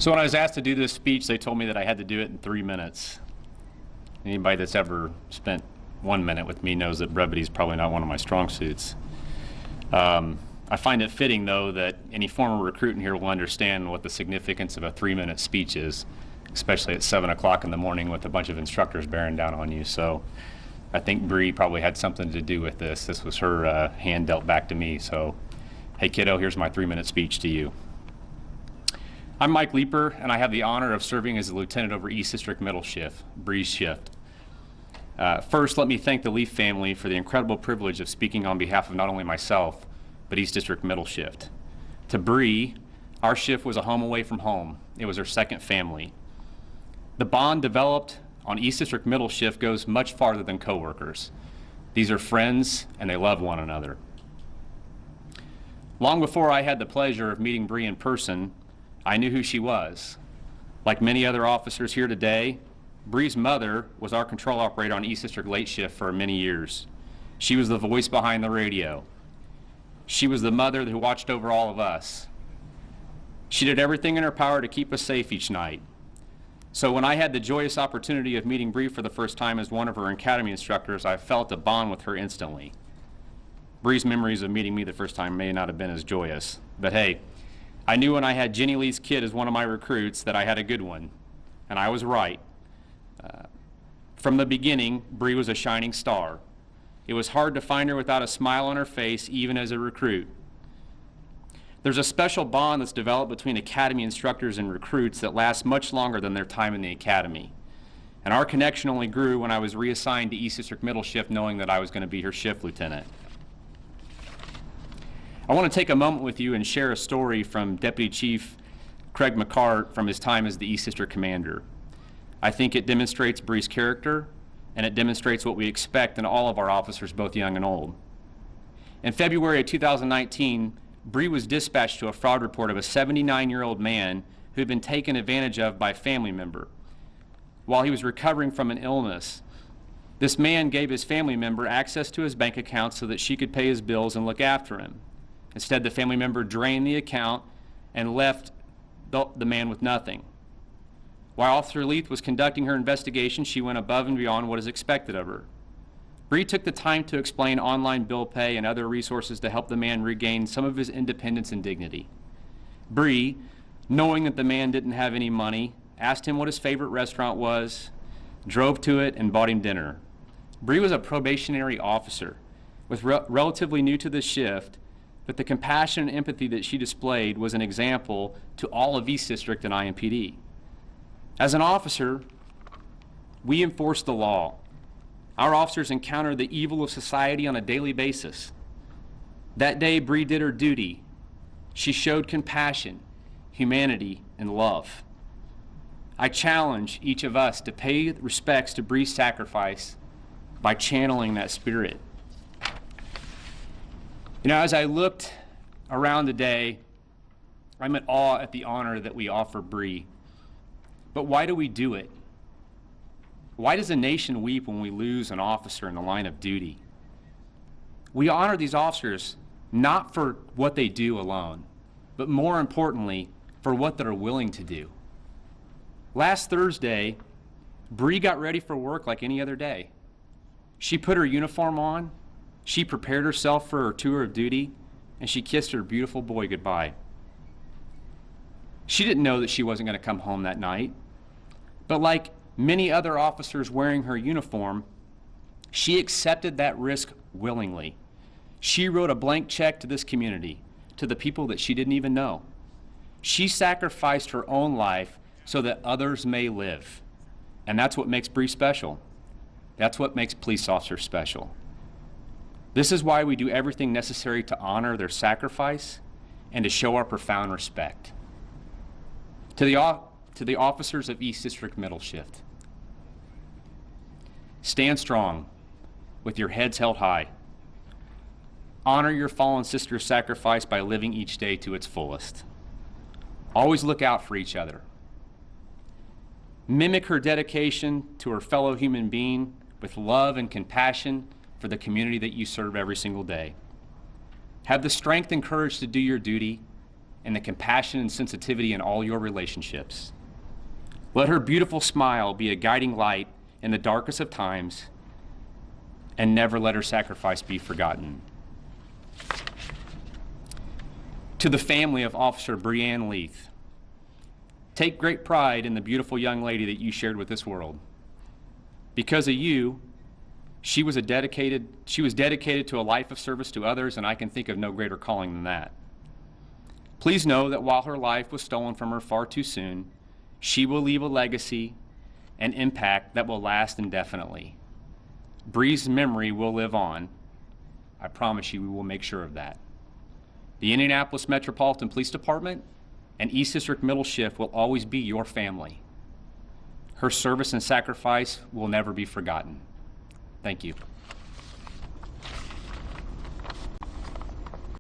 So when I was asked to do this speech, they told me that I had to do it in 3 minutes. Anybody that's ever spent 1 minute with me knows that brevity is probably not one of my strong suits. I find it fitting, though, that any former recruit in here will understand what the significance of a 3-minute speech is, especially at 7 o'clock in the morning with a bunch of instructors bearing down on you. So I think Bree probably had something to do with this. This was her hand dealt back to me. So, hey, kiddo, here's my 3-minute speech to you. I'm Mike Leeper, and I have the honor of serving as a lieutenant over East District Middle Shift, Bree's shift. First, let me thank the Leaf family for the incredible privilege of speaking on behalf of not only myself, but East District Middle Shift. To Bree, our shift was a home away from home. It was her second family. The bond developed on East District Middle Shift goes much farther than coworkers. These are friends, and they love one another. Long before I had the pleasure of meeting Bree in person, I knew who she was. Like many other officers here today, Bree's mother was our control operator on East District Late Shift for many years. She was the voice behind the radio. She was the mother who watched over all of us. She did everything in her power to keep us safe each night. So when I had the joyous opportunity of meeting Bree for the first time as one of her academy instructors, I felt a bond with her instantly. Bree's memories of meeting me the first time may not have been as joyous, but hey, I knew when I had Jenny Lee's kid as one of my recruits that I had a good one, and I was right. From the beginning, Bree was a shining star. It was hard to find her without a smile on her face, even as a recruit. There's a special bond that's developed between academy instructors and recruits that lasts much longer than their time in the academy. And our connection only grew when I was reassigned to East District Middle Shift, knowing that I was going to be her shift lieutenant. I want to take a moment with you and share a story from Deputy Chief Craig McCart from his time as the East District Commander. I think it demonstrates Bree's character, and it demonstrates what we expect in all of our officers, both young and old. In February of 2019, Bree was dispatched to a fraud report of a 79-year-old man who had been taken advantage of by a family member while he was recovering from an illness. This man gave his family member access to his bank account so that she could pay his bills and look after him. Instead, the family member drained the account and left the man with nothing. While Officer Leith was conducting her investigation, she went above and beyond what is expected of her. Bree took the time to explain online bill pay and other resources to help the man regain some of his independence and dignity. Bree, knowing that the man didn't have any money, asked him what his favorite restaurant was, drove to it, and bought him dinner. Bree was a probationary officer, relatively new to the shift, but the compassion and empathy that she displayed was an example to all of East District and IMPD. As an officer, we enforce the law. Our officers encounter the evil of society on a daily basis. That day, Bree did her duty. She showed compassion, humanity, and love. I challenge each of us to pay respects to Bree's sacrifice by channeling that spirit. You know, as I looked around today, I'm in awe at the honor that we offer Bree. But why do we do it? Why does a nation weep when we lose an officer in the line of duty? We honor these officers not for what they do alone, but more importantly, for what they're willing to do. Last Thursday, Bree got ready for work like any other day. She put her uniform on, she prepared herself for her tour of duty, and she kissed her beautiful boy goodbye. She didn't know that she wasn't going to come home that night, but like many other officers wearing her uniform, she accepted that risk willingly. She wrote a blank check to this community, to the people that she didn't even know. She sacrificed her own life so that others may live. And that's what makes Bree special. That's what makes police officers special. This is why we do everything necessary to honor their sacrifice and to show our profound respect. To the officers of East District Middle Shift, stand strong with your heads held high. Honor your fallen sister's sacrifice by living each day to its fullest. Always look out for each other. Mimic her dedication to her fellow human being with love and compassion for the community that you serve every single day. Have the strength and courage to do your duty and the compassion and sensitivity in all your relationships. Let her beautiful smile be a guiding light in the darkest of times, and never let her sacrifice be forgotten. To the family of Officer Breanne Leith, take great pride in the beautiful young lady that you shared with this world. Because of you, she was dedicated to a life of service to others, and I can think of no greater calling than that. Please know that while her life was stolen from her far too soon, she will leave a legacy and impact that will last indefinitely. Bree's memory will live on. I promise you we will make sure of that. The Indianapolis Metropolitan Police Department and East District Middle Shift will always be your family. Her service and sacrifice will never be forgotten. Thank you.